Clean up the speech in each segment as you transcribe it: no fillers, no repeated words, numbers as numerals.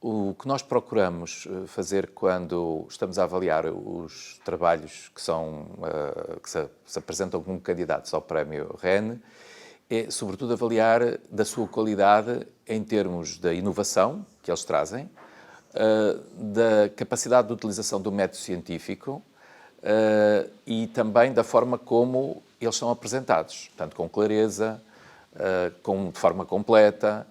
O que nós procuramos fazer quando estamos a avaliar os trabalhos que se apresentam como candidatos ao Prémio REN é, sobretudo, avaliar da sua qualidade em termos da inovação que eles trazem, da capacidade de utilização do método científico e também da forma como eles são apresentados, portanto, com clareza, de forma completa.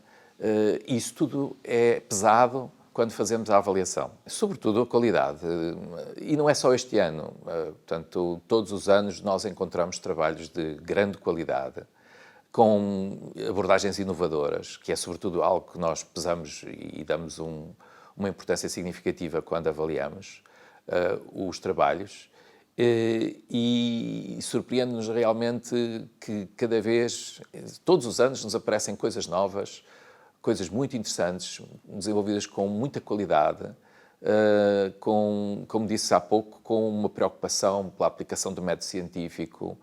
Isso tudo é pesado quando fazemos a avaliação. Sobretudo a qualidade. E não é só este ano. Portanto, todos os anos nós encontramos trabalhos de grande qualidade, com abordagens inovadoras, que é sobretudo algo que nós pesamos e damos uma importância significativa quando avaliamos os trabalhos. E surpreende-nos realmente que cada vez, todos os anos, nos aparecem coisas novas, coisas muito interessantes, desenvolvidas com muita qualidade, como disse há pouco, com uma preocupação pela aplicação do método científico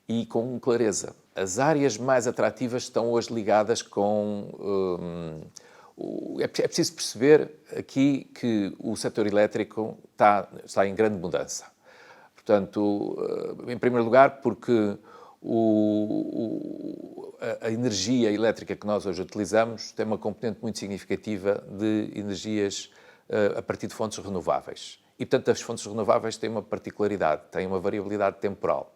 e com clareza. As áreas mais atrativas estão hoje ligadas com... É preciso perceber aqui que o setor elétrico está em grande mudança. Portanto, em primeiro lugar, porque a energia elétrica que nós hoje utilizamos tem uma componente muito significativa de energias a partir de fontes renováveis. E, portanto, as fontes renováveis têm uma particularidade, têm uma variabilidade temporal.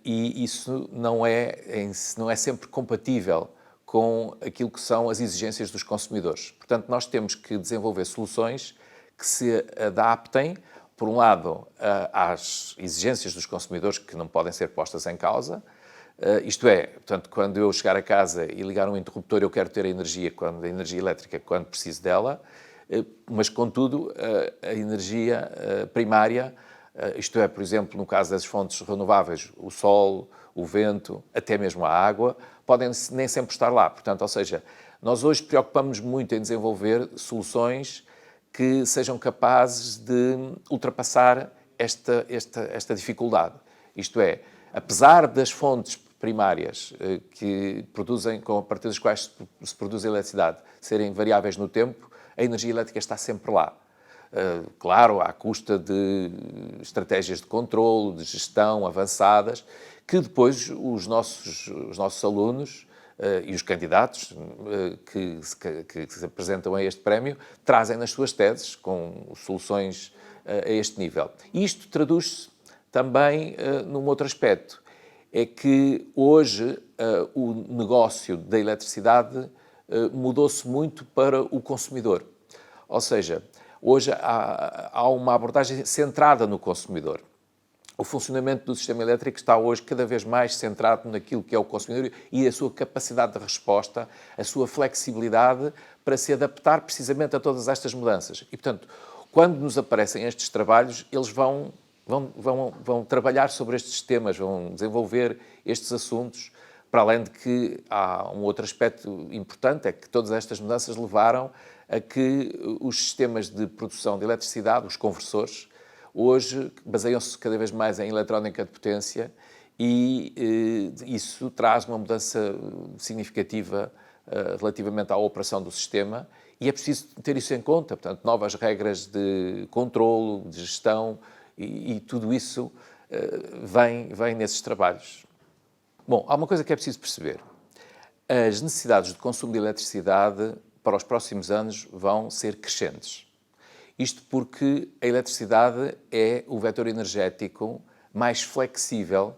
E isso não é sempre compatível com aquilo que são as exigências dos consumidores. Portanto, nós temos que desenvolver soluções que se adaptem, por um lado, às exigências dos consumidores, que não podem ser postas em causa. Isto é, portanto, quando eu chegar a casa e ligar um interruptor, eu quero ter a energia elétrica quando preciso dela, mas, contudo, a energia primária, isto é, por exemplo, no caso das fontes renováveis, o sol, o vento, até mesmo a água, podem nem sempre estar lá. Portanto, ou seja, nós hoje preocupamos muito em desenvolver soluções que sejam capazes de ultrapassar esta dificuldade. Isto é, apesar das fontes primárias que produzem, a partir das quais se produz a eletricidade, serem variáveis no tempo, a energia elétrica está sempre lá. Claro, à custa de estratégias de controlo, de gestão avançadas, que depois os nossos alunos e os candidatos que se apresentam a este prémio trazem nas suas teses com soluções a este nível. Isto traduz-se também num outro aspecto, é que hoje o negócio da eletricidade mudou-se muito para o consumidor. Ou seja, hoje há uma abordagem centrada no consumidor. O funcionamento do sistema elétrico está hoje cada vez mais centrado naquilo que é o consumidor e a sua capacidade de resposta, a sua flexibilidade para se adaptar precisamente a todas estas mudanças. E, portanto, quando nos aparecem estes trabalhos, eles vão trabalhar sobre estes temas, vão desenvolver estes assuntos, para além de que há um outro aspecto importante, é que todas estas mudanças levaram a que os sistemas de produção de eletricidade, os conversores, hoje baseiam-se cada vez mais em eletrónica de potência e isso traz uma mudança significativa relativamente à operação do sistema e é preciso ter isso em conta. Portanto, novas regras de controlo, de gestão e tudo isso vem nesses trabalhos. Bom, há uma coisa que é preciso perceber. As necessidades de consumo de eletricidade para os próximos anos vão ser crescentes. Isto porque a eletricidade é o vetor energético mais flexível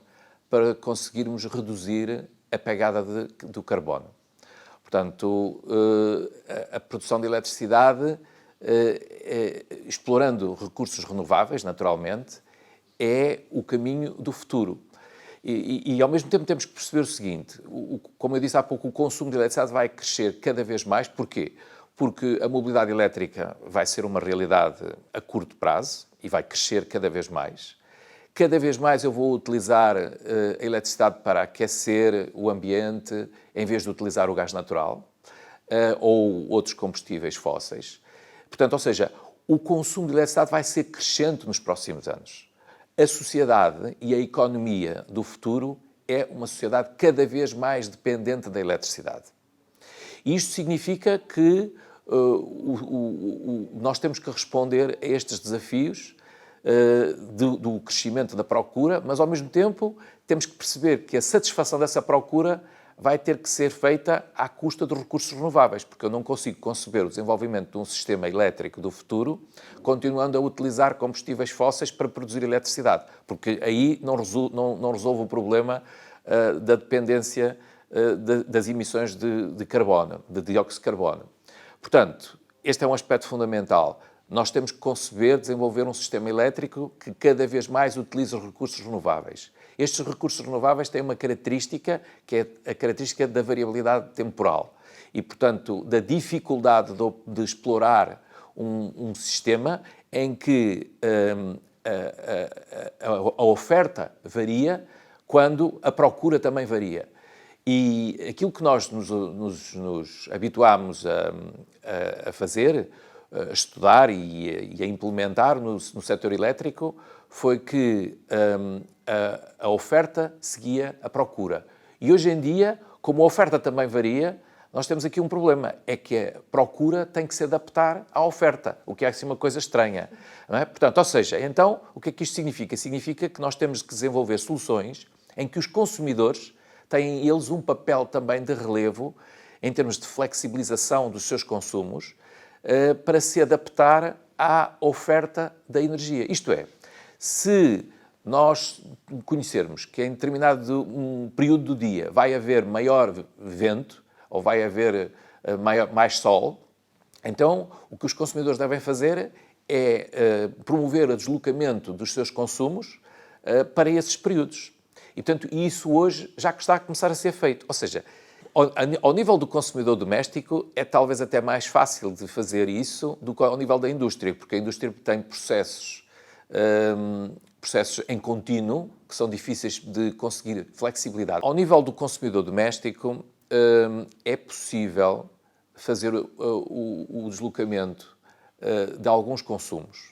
para conseguirmos reduzir a pegada do carbono. Portanto, a produção de eletricidade, explorando recursos renováveis, naturalmente, é o caminho do futuro. E, ao mesmo tempo, temos que perceber o seguinte, como eu disse há pouco, o consumo de eletricidade vai crescer cada vez mais. Porquê? Porque a mobilidade elétrica vai ser uma realidade a curto prazo e vai crescer cada vez mais. Cada vez mais eu vou utilizar a eletricidade para aquecer o ambiente em vez de utilizar o gás natural ou outros combustíveis fósseis. Portanto, ou seja, o consumo de eletricidade vai ser crescente nos próximos anos. A sociedade e a economia do futuro é uma sociedade cada vez mais dependente da eletricidade. E isto significa que nós temos que responder a estes desafios do crescimento da procura, mas ao mesmo tempo temos que perceber que a satisfação dessa procura vai ter que ser feita à custa dos recursos renováveis, porque eu não consigo conceber o desenvolvimento de um sistema elétrico do futuro continuando a utilizar combustíveis fósseis para produzir eletricidade, porque aí não resolve o problema da dependência das emissões de carbono, de dióxido de carbono. Portanto, este é um aspecto fundamental. Nós temos que conceber, desenvolver um sistema elétrico que cada vez mais utilize os recursos renováveis. Estes recursos renováveis têm uma característica, que é a característica da variabilidade temporal e, portanto, da dificuldade de explorar um sistema em que a oferta varia quando a procura também varia. E aquilo que nós nos habituámos a fazer, a estudar e a implementar no setor elétrico, foi que a oferta seguia a procura. E hoje em dia, como a oferta também varia, nós temos aqui um problema, é que a procura tem que se adaptar à oferta, o que é assim uma coisa estranha. Não é? Portanto, ou seja, então, o que é que isto significa? Significa que nós temos que desenvolver soluções em que os consumidores têm eles um papel também de relevo em termos de flexibilização dos seus consumos para se adaptar à oferta da energia. Isto é, se nós conhecermos que em determinado um período do dia vai haver maior vento ou vai haver mais sol, então o que os consumidores devem fazer é promover o deslocamento dos seus consumos para esses períodos. E, portanto, isso hoje já está a começar a ser feito. Ou seja, ao nível do consumidor doméstico, é talvez até mais fácil de fazer isso do que ao nível da indústria, porque a indústria tem processos em contínuo, que são difíceis de conseguir flexibilidade. Ao nível do consumidor doméstico, é possível fazer o deslocamento de alguns consumos.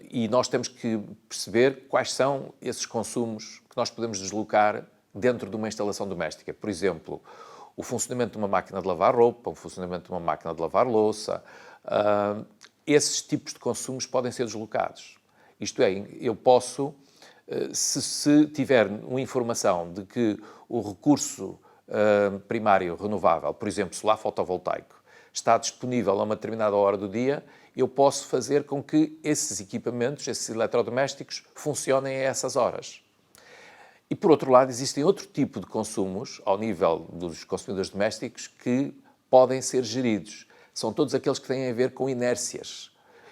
E nós temos que perceber quais são esses consumos que nós podemos deslocar dentro de uma instalação doméstica. Por exemplo, o funcionamento de uma máquina de lavar roupa, o funcionamento de uma máquina de lavar louça. Esses tipos de consumos podem ser deslocados. Isto é, eu posso, se tiver uma informação de que o recurso primário renovável, por exemplo, solar fotovoltaico, está disponível a uma determinada hora do dia, eu posso fazer com que esses equipamentos, esses eletrodomésticos, funcionem a essas horas. E, por outro lado, existem outro tipo de consumos, ao nível dos consumidores domésticos, que podem ser geridos. São todos aqueles que têm a ver com inércias,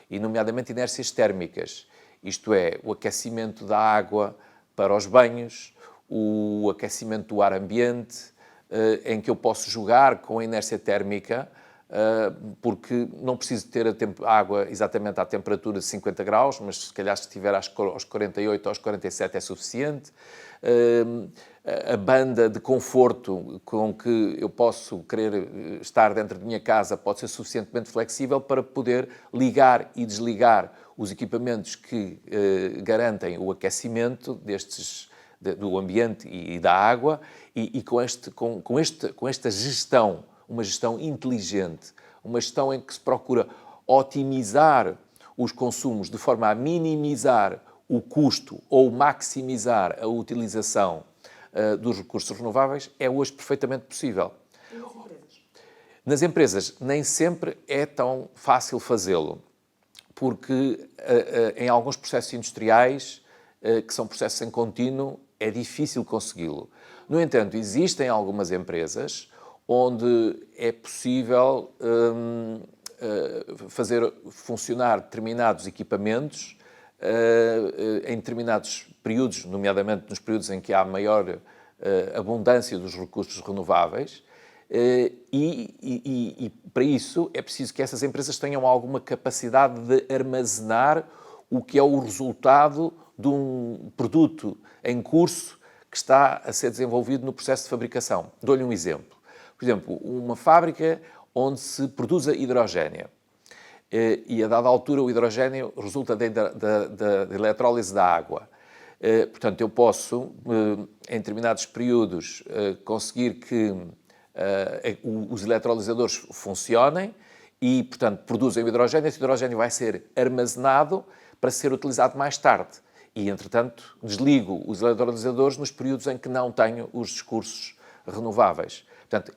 e nomeadamente inércias térmicas. Isto é, o aquecimento da água para os banhos, o aquecimento do ar ambiente, em que eu posso jogar com a inércia térmica, porque não preciso ter a água exatamente à temperatura de 50 graus, mas se calhar se estiver aos 48 ou aos 47 é suficiente. A banda de conforto com que eu posso querer estar dentro de minha casa pode ser suficientemente flexível para poder ligar e desligar os equipamentos que garantem o aquecimento do ambiente e da água e com esta gestão, uma gestão inteligente, uma gestão em que se procura otimizar os consumos de forma a minimizar o custo ou maximizar a utilização dos recursos renováveis, é hoje perfeitamente possível. Nas empresas nem sempre é tão fácil fazê-lo, porque em alguns processos industriais, que são processos em contínuo, é difícil consegui-lo. No entanto, existem algumas empresas onde é possível fazer funcionar determinados equipamentos em determinados períodos, nomeadamente nos períodos em que há maior abundância dos recursos renováveis, e para isso é preciso que essas empresas tenham alguma capacidade de armazenar o que é o resultado de um produto em curso que está a ser desenvolvido no processo de fabricação. Dou-lhe um exemplo. Por exemplo, uma fábrica onde se produz hidrogénio. E a dada altura o hidrogénio resulta da eletrólise da água. Portanto, eu posso, em determinados períodos, conseguir que os eletrolisadores funcionem e, portanto, produzem o hidrogênio. Esse hidrogênio vai ser armazenado para ser utilizado mais tarde. E, entretanto, desligo os eletrolisadores nos períodos em que não tenho os discursos renováveis. Portanto,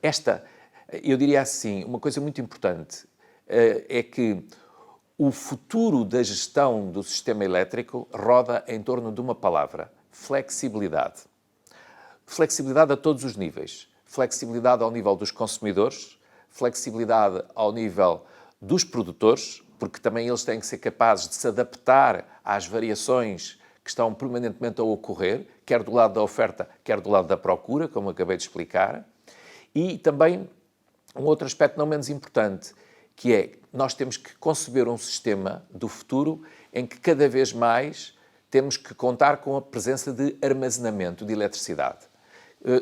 eu diria assim, uma coisa muito importante é que o futuro da gestão do sistema elétrico roda em torno de uma palavra: flexibilidade. Flexibilidade a todos os níveis. Flexibilidade ao nível dos consumidores, flexibilidade ao nível dos produtores, porque também eles têm que ser capazes de se adaptar às variações que estão permanentemente a ocorrer, quer do lado da oferta, quer do lado da procura, como acabei de explicar. E também um outro aspecto não menos importante, que é nós temos que conceber um sistema do futuro em que cada vez mais temos que contar com a presença de armazenamento de eletricidade.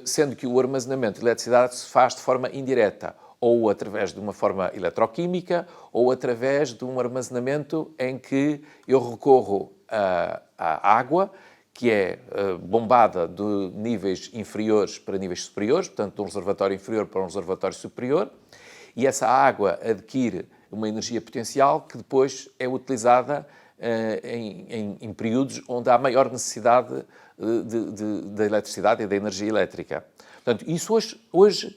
Sendo que o armazenamento de eletricidade se faz de forma indireta, ou através de uma forma eletroquímica, ou através de um armazenamento em que eu recorro à água, que é bombada de níveis inferiores para níveis superiores, portanto, de um reservatório inferior para um reservatório superior, e essa água adquire uma energia potencial que depois é utilizada em períodos onde há maior necessidade da eletricidade e da energia elétrica. Portanto, isso hoje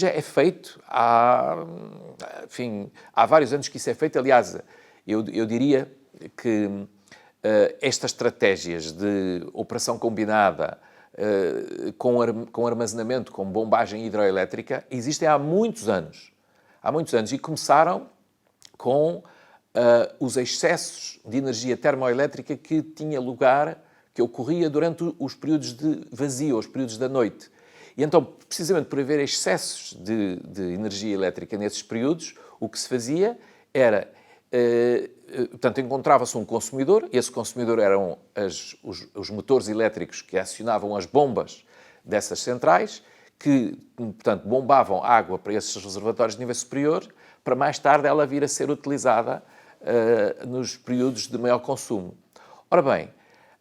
é feito, há vários anos que isso é feito. Aliás, eu diria que estas estratégias de operação combinada com armazenamento, com bombagem hidroelétrica, existem há muitos anos. Há muitos anos. E começaram com os excessos de energia termoelétrica que tinha lugar, que ocorria durante os períodos de vazio, os períodos da noite. E então, precisamente por haver excessos de energia elétrica nesses períodos, o que se fazia era, portanto, encontrava-se um consumidor, esse consumidor eram os motores elétricos que acionavam as bombas dessas centrais, que, portanto, bombavam água para esses reservatórios de nível superior, para mais tarde ela vir a ser utilizada nos períodos de maior consumo. Ora bem,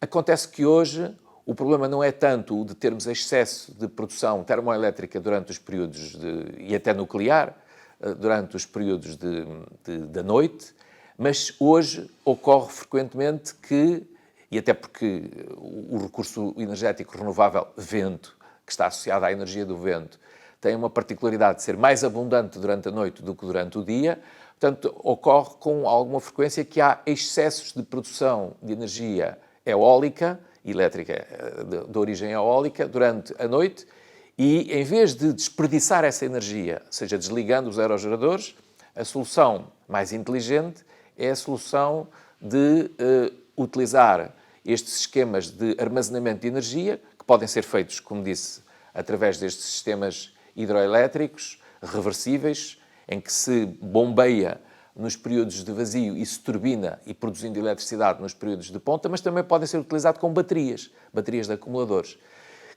acontece que hoje o problema não é tanto o de termos excesso de produção termoelétrica durante os períodos e até nuclear, durante os períodos da noite, mas hoje ocorre frequentemente que, e até porque o recurso energético renovável, vento, que está associado à energia do vento, tem uma particularidade de ser mais abundante durante a noite do que durante o dia. Portanto, ocorre com alguma frequência que há excessos de produção de energia eólica, elétrica de origem eólica, durante a noite, e em vez de desperdiçar essa energia, seja desligando os aerogeradores, a solução mais inteligente é a solução de utilizar estes esquemas de armazenamento de energia, que podem ser feitos, como disse, através destes sistemas hidroelétricos reversíveis, em que se bombeia nos períodos de vazio e se turbina e produzindo eletricidade nos períodos de ponta, mas também podem ser utilizados com baterias de acumuladores,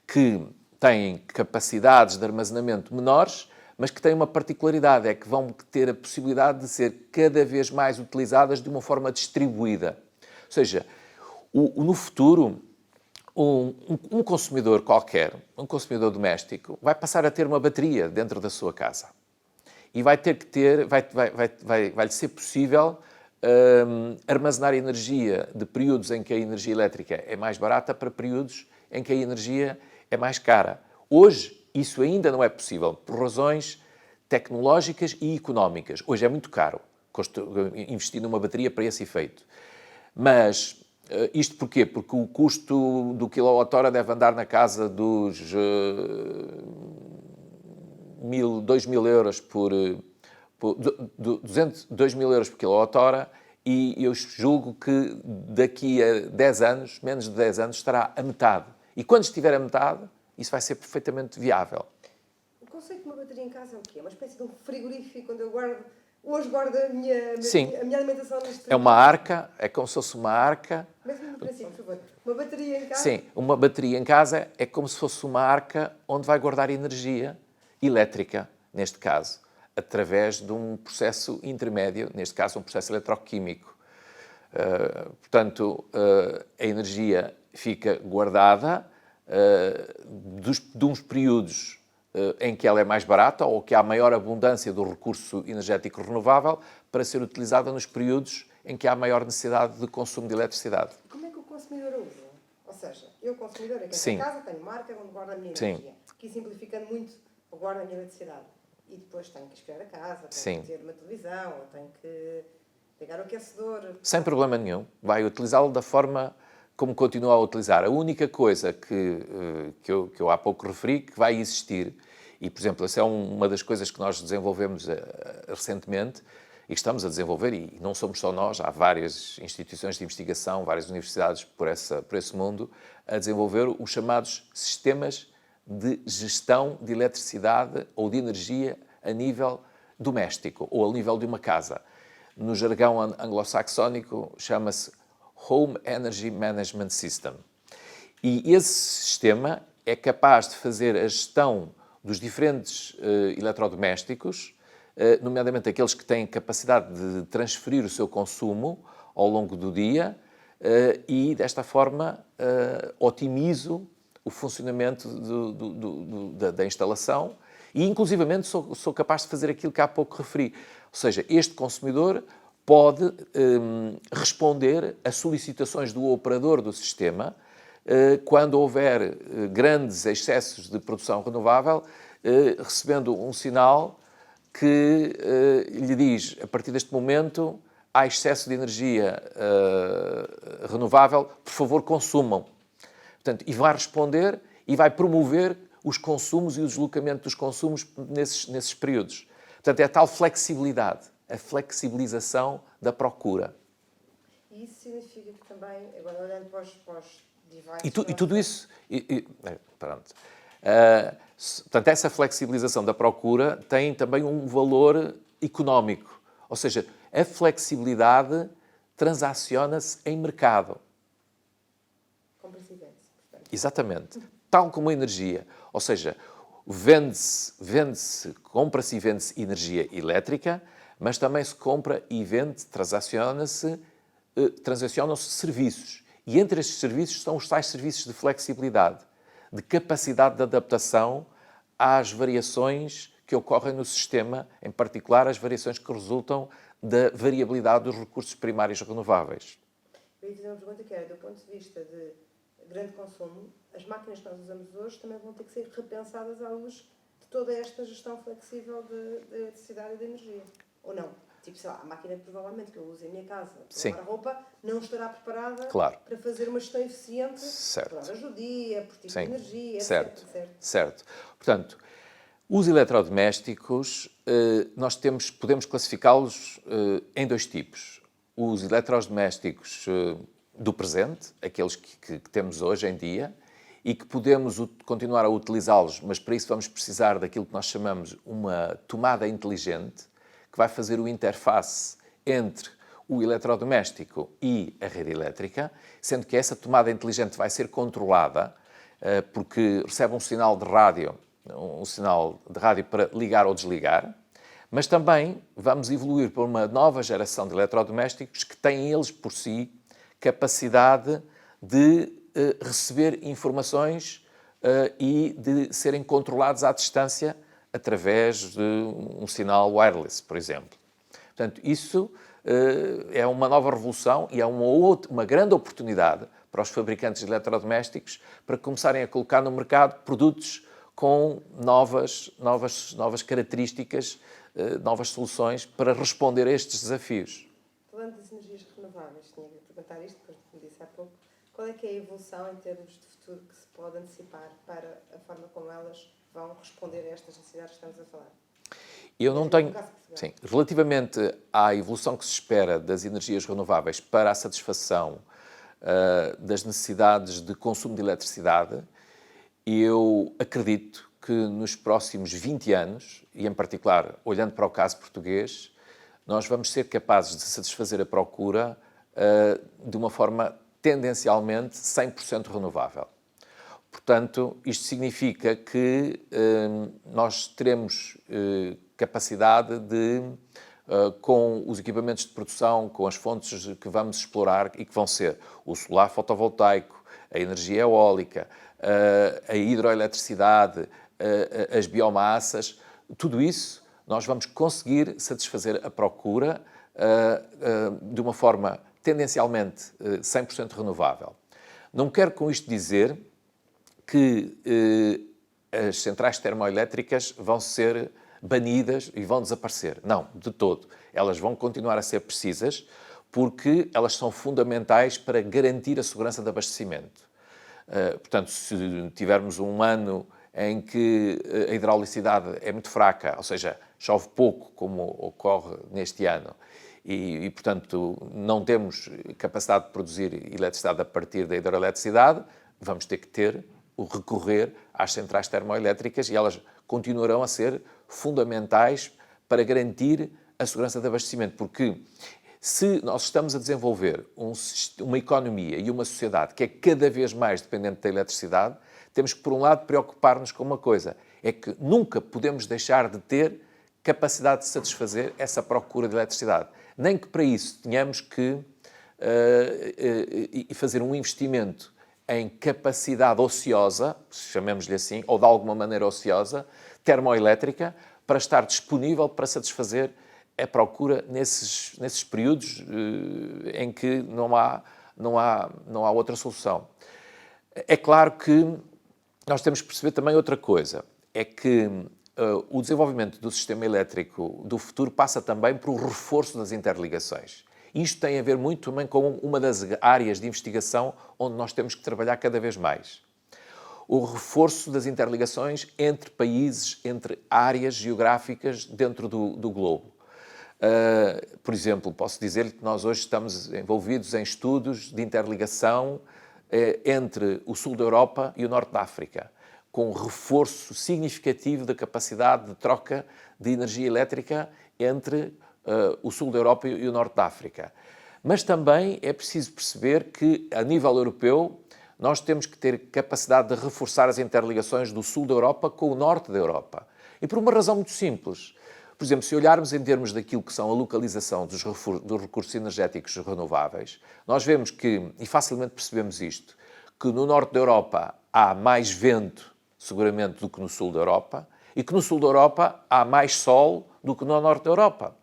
que têm capacidades de armazenamento menores, mas que têm uma particularidade, é que vão ter a possibilidade de ser cada vez mais utilizadas de uma forma distribuída. Ou seja, no futuro, um consumidor qualquer, um consumidor doméstico, vai passar a ter uma bateria dentro da sua casa. E vai ter que ter, vai-lhe ser possível armazenar energia de períodos em que a energia elétrica é mais barata para períodos em que a energia é mais cara. Hoje, isso ainda não é possível, por razões tecnológicas e económicas. Hoje é muito caro investir numa bateria para esse efeito. Mas isto porquê? Porque o custo do quilowatt-hora deve andar na casa dos 2.000 euros por 2.000 euros por quilowatt-hora, e eu julgo que daqui a 10 anos, menos de 10 anos, estará a metade. E quando estiver a metade, isso vai ser perfeitamente viável. O conceito de uma bateria em casa é o quê? É uma espécie de um frigorífico onde eu guardo a minha alimentação neste É uma arca, é como se fosse uma arca. Mesmo no princípio, por favor. Uma bateria em casa? Sim, uma bateria em casa é como se fosse uma arca onde vai guardar energia elétrica, neste caso, através de um processo intermédio, neste caso um processo eletroquímico. Portanto, a energia fica guardada de uns períodos em que ela é mais barata ou que há maior abundância do recurso energético renovável para ser utilizada nos períodos em que há maior necessidade de consumo de eletricidade. Como é que o consumidor usa? Ou seja, eu, consumidor, aqui Sim. em casa tenho marca onde guardo a minha Sim. energia. Aqui simplificando muito, eu guardo a minha eletricidade. E depois tenho que esfriar a casa, tenho Sim. que ter uma televisão, ou tenho que ligar o aquecedor. Sem problema nenhum. Vai utilizá-lo da forma como continua a utilizar. A única coisa que eu há pouco referi, que vai existir, e, por exemplo, essa é uma das coisas que nós desenvolvemos recentemente, e que estamos a desenvolver, e não somos só nós, há várias instituições de investigação, várias universidades por esse mundo, a desenvolver os chamados sistemas de gestão de eletricidade ou de energia a nível doméstico ou a nível de uma casa. No jargão anglo-saxónico chama-se Home Energy Management System. E esse sistema é capaz de fazer a gestão dos diferentes eletrodomésticos, nomeadamente aqueles que têm capacidade de transferir o seu consumo ao longo do dia e, desta forma, otimizo o funcionamento da instalação e, inclusivamente, sou capaz de fazer aquilo que há pouco referi. Ou seja, este consumidor pode responder a solicitações do operador do sistema quando houver grandes excessos de produção renovável, recebendo um sinal que lhe diz, a partir deste momento, há excesso de energia renovável, por favor, consumam. Portanto, e vai responder e vai promover os consumos e o deslocamento dos consumos nesses períodos. Portanto, é a tal flexibilidade, a flexibilização da procura. E isso significa que também, agora olhando para os devices... E tudo isso... pronto. Portanto, essa flexibilização da procura tem também um valor económico. Ou seja, a flexibilidade transaciona-se em mercado. Compra-se e vende-se, portanto. Exatamente. Tal como a energia. Ou seja, compra-se e vende-se energia elétrica, mas também se compra e vende, transacionam-se serviços. E entre estes serviços estão os tais serviços de flexibilidade, de capacidade de adaptação às variações que ocorrem no sistema, em particular as variações que resultam da variabilidade dos recursos primários renováveis. Eu ia fazer uma pergunta que era, do ponto de vista de grande consumo, as máquinas que nós usamos hoje também vão ter que ser repensadas à luz de toda esta gestão flexível de eletricidade e de energia. Ou não? Tipo, sei lá, a máquina provavelmente que eu uso em minha casa para lavar a roupa não estará preparada para fazer uma gestão eficiente por horas do dia, por tipo de energia, etc. Certo. Portanto, os eletrodomésticos, nós podemos classificá-los em dois tipos. Os eletrodomésticos do presente, aqueles que temos hoje em dia, e que podemos continuar a utilizá-los, mas para isso vamos precisar daquilo que nós chamamos uma tomada inteligente, que vai fazer o interface entre o eletrodoméstico e a rede elétrica, sendo que essa tomada inteligente vai ser controlada porque recebe um sinal de rádio para ligar ou desligar, mas também vamos evoluir para uma nova geração de eletrodomésticos que têm eles por si capacidade de receber informações e de serem controlados à distância através de um sinal wireless, por exemplo. Portanto, isso é uma nova revolução e é uma grande oportunidade para os fabricantes de eletrodomésticos para começarem a colocar no mercado produtos com novas características, novas soluções para responder a estes desafios. Falando das energias renováveis, tinha que perguntar isto, porque me disse há pouco, qual é que é a evolução em termos de futuro que se pode antecipar para a forma como elas vão responder a estas necessidades que estamos a falar? Eu não tenho... Sim, relativamente à evolução que se espera das energias renováveis para a satisfação das necessidades de consumo de eletricidade, eu acredito que nos próximos 20 anos, e em particular olhando para o caso português, nós vamos ser capazes de satisfazer a procura de uma forma tendencialmente 100% renovável. Portanto, isto significa que nós teremos capacidade de, com os equipamentos de produção, com as fontes que vamos explorar e que vão ser o solar fotovoltaico, a energia eólica, a hidroeletricidade, as biomassas, tudo isso nós vamos conseguir satisfazer a procura de uma forma tendencialmente 100% renovável. Não quero com isto dizer que as centrais termoelétricas vão ser banidas e vão desaparecer. Não, de todo. Elas vão continuar a ser precisas porque elas são fundamentais para garantir a segurança de abastecimento. Portanto, se tivermos um ano em que a hidraulicidade é muito fraca, ou seja, chove pouco, como ocorre neste ano, e, portanto, não temos capacidade de produzir eletricidade a partir da hidroeletricidade, vamos ter que recorrer às centrais termoelétricas e elas continuarão a ser fundamentais para garantir a segurança de abastecimento, porque se nós estamos a desenvolver uma economia e uma sociedade que é cada vez mais dependente da eletricidade, temos que, por um lado, preocupar-nos com uma coisa, é que nunca podemos deixar de ter capacidade de satisfazer essa procura de eletricidade. Nem que para isso tenhamos que fazer um investimento em capacidade ociosa, chamemos-lhe assim, ou de alguma maneira ociosa, termoelétrica, para estar disponível para satisfazer a procura nesses períodos em que não há outra solução. É claro que nós temos que perceber também outra coisa, é que o desenvolvimento do sistema elétrico do futuro passa também por um reforço das interligações. Isto tem a ver muito também com uma das áreas de investigação onde nós temos que trabalhar cada vez mais. O reforço das interligações entre países, entre áreas geográficas dentro do globo. Por exemplo, posso dizer-lhe que nós hoje estamos envolvidos em estudos de interligação entre o sul da Europa e o norte da África, com um reforço significativo da capacidade de troca de energia elétrica entre o sul da Europa e o norte da África. Mas também é preciso perceber que, a nível europeu, nós temos que ter capacidade de reforçar as interligações do sul da Europa com o norte da Europa. E por uma razão muito simples. Por exemplo, se olharmos em termos daquilo que são a localização dos recursos energéticos renováveis, nós vemos que, e facilmente percebemos isto, que no norte da Europa há mais vento, seguramente, do que no sul da Europa, e que no sul da Europa há mais sol do que no norte da Europa.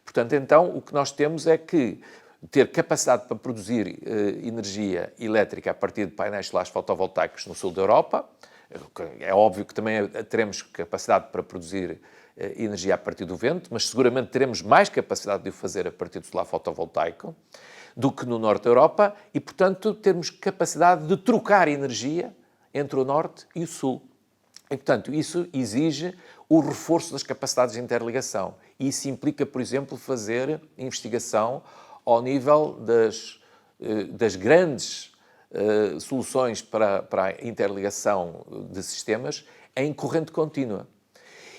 Portanto, então, o que nós temos é que ter capacidade para produzir energia elétrica a partir de painéis solares fotovoltaicos no sul da Europa. É óbvio que também teremos capacidade para produzir energia a partir do vento, mas seguramente teremos mais capacidade de o fazer a partir do solar fotovoltaico do que no norte da Europa e, portanto, termos capacidade de trocar energia entre o norte e o sul. E, portanto, isso exige o reforço das capacidades de interligação. E isso implica, por exemplo, fazer investigação ao nível das grandes soluções para a interligação de sistemas em corrente contínua.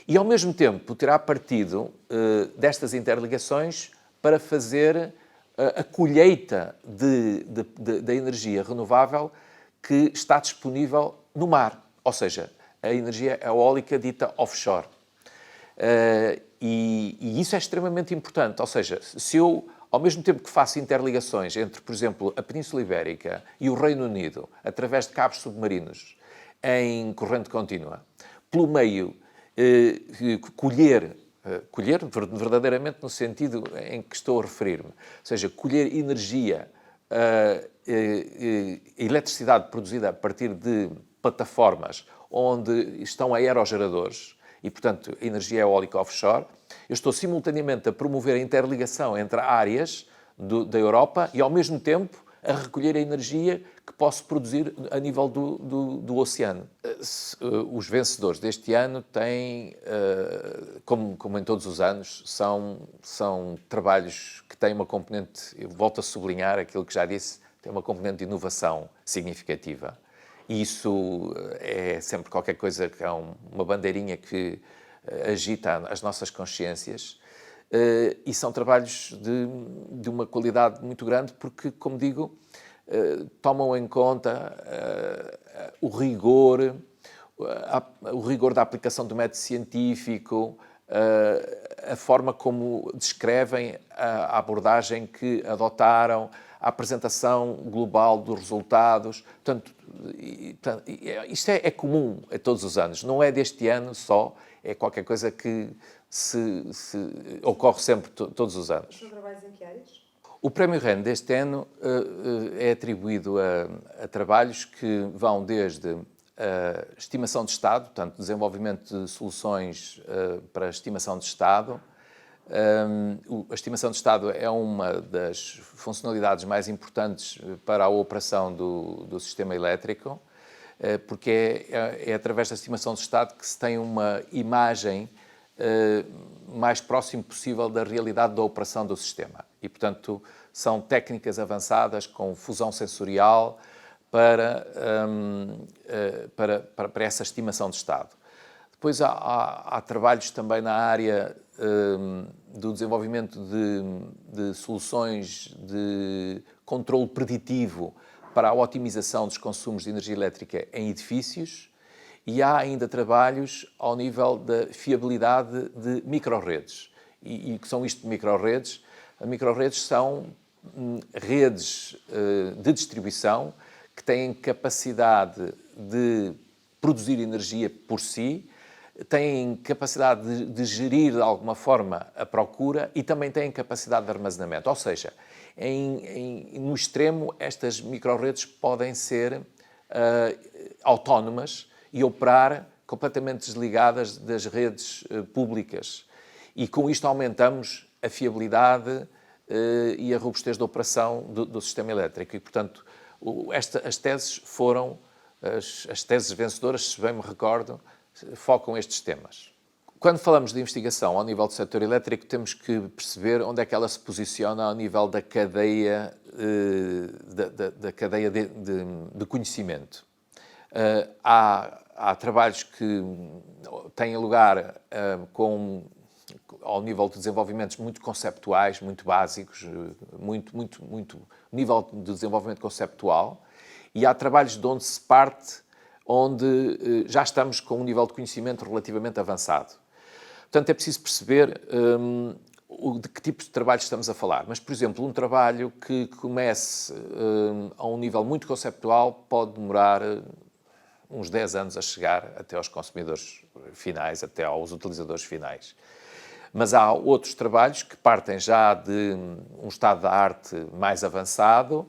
E, ao mesmo tempo, terá partido destas interligações para fazer a colheita da energia renovável que está disponível no mar, ou seja, a energia eólica dita offshore. E isso é extremamente importante, ou seja, se eu, ao mesmo tempo que faço interligações entre, por exemplo, a Península Ibérica e o Reino Unido, através de cabos submarinos em corrente contínua, pelo meio colher verdadeiramente no sentido em que estou a referir-me, ou seja, colher energia, eletricidade produzida a partir de plataformas onde estão aerogeradores e, portanto, energia eólica offshore, eu estou simultaneamente a promover a interligação entre áreas da Europa e, ao mesmo tempo, a recolher a energia que posso produzir a nível do oceano. Os vencedores deste ano têm, como em todos os anos, são trabalhos que têm uma componente, eu volto a sublinhar aquilo que já disse, tem uma componente de inovação significativa. E isso é sempre qualquer coisa que é uma bandeirinha que agita as nossas consciências. E são trabalhos de uma qualidade muito grande porque, como digo, tomam em conta o rigor da aplicação do método científico, a forma como descrevem a abordagem que adotaram, a apresentação global dos resultados. Portanto, isto é comum a todos os anos, não é deste ano só, é qualquer coisa que se ocorre sempre todos os anos. São trabalhos em que áreas? O Prémio REN deste ano é atribuído a trabalhos que vão desde a estimação de Estado, portanto, desenvolvimento de soluções para a estimação de Estado. A estimação de Estado é uma das funcionalidades mais importantes para a operação do sistema elétrico, porque é através da estimação de Estado que se tem uma imagem mais próximo possível da realidade da operação do sistema. E, portanto, são técnicas avançadas com fusão sensorial para essa estimação de Estado. Depois há trabalhos também na área do desenvolvimento de soluções de controle preditivo para a otimização dos consumos de energia elétrica em edifícios, e há ainda trabalhos ao nível da fiabilidade de microrredes. E o que são isto de microrredes? As microrredes são redes de distribuição que têm capacidade de produzir energia por si, têm capacidade de gerir de alguma forma a procura e também têm capacidade de armazenamento. Ou seja, no extremo, estas microrredes podem ser autónomas e operar completamente desligadas das redes públicas. E com isto aumentamos a fiabilidade e a robustez da operação do sistema elétrico. E, portanto, as teses foram, as teses vencedoras, se bem me recordo, focam estes temas. Quando falamos de investigação ao nível do setor elétrico, temos que perceber onde é que ela se posiciona ao nível da cadeia, de conhecimento. Há trabalhos que têm lugar ao nível de desenvolvimentos muito conceptuais, muito básicos, muito nível de desenvolvimento conceptual, e há trabalhos de onde se parte, onde já estamos com um nível de conhecimento relativamente avançado. Portanto, é preciso perceber de que tipo de trabalho estamos a falar. Mas, por exemplo, um trabalho que comece a um nível muito conceptual pode demorar uns 10 anos a chegar até aos consumidores finais, até aos utilizadores finais. Mas há outros trabalhos que partem já de um estado da arte mais avançado,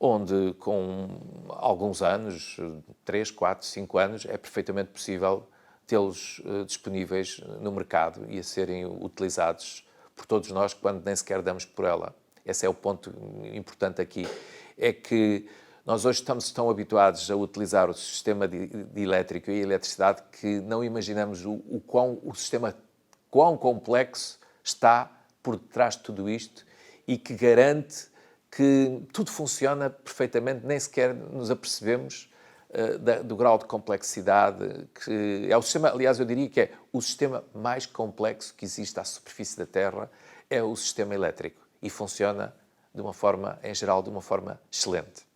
onde com alguns anos, 3, 4, 5 anos, é perfeitamente possível tê-los disponíveis no mercado e a serem utilizados por todos nós quando nem sequer damos por ela. Esse é o ponto importante aqui. É que nós hoje estamos tão habituados a utilizar o sistema de elétrico e a eletricidade que não imaginamos o sistema quão complexo está por detrás de tudo isto e que garante que tudo funciona perfeitamente, nem sequer nos apercebemos do grau de complexidade que é o sistema. Aliás, eu diria que é o sistema mais complexo que existe à superfície da Terra, é o sistema elétrico, e funciona de uma forma, em geral, de uma forma excelente.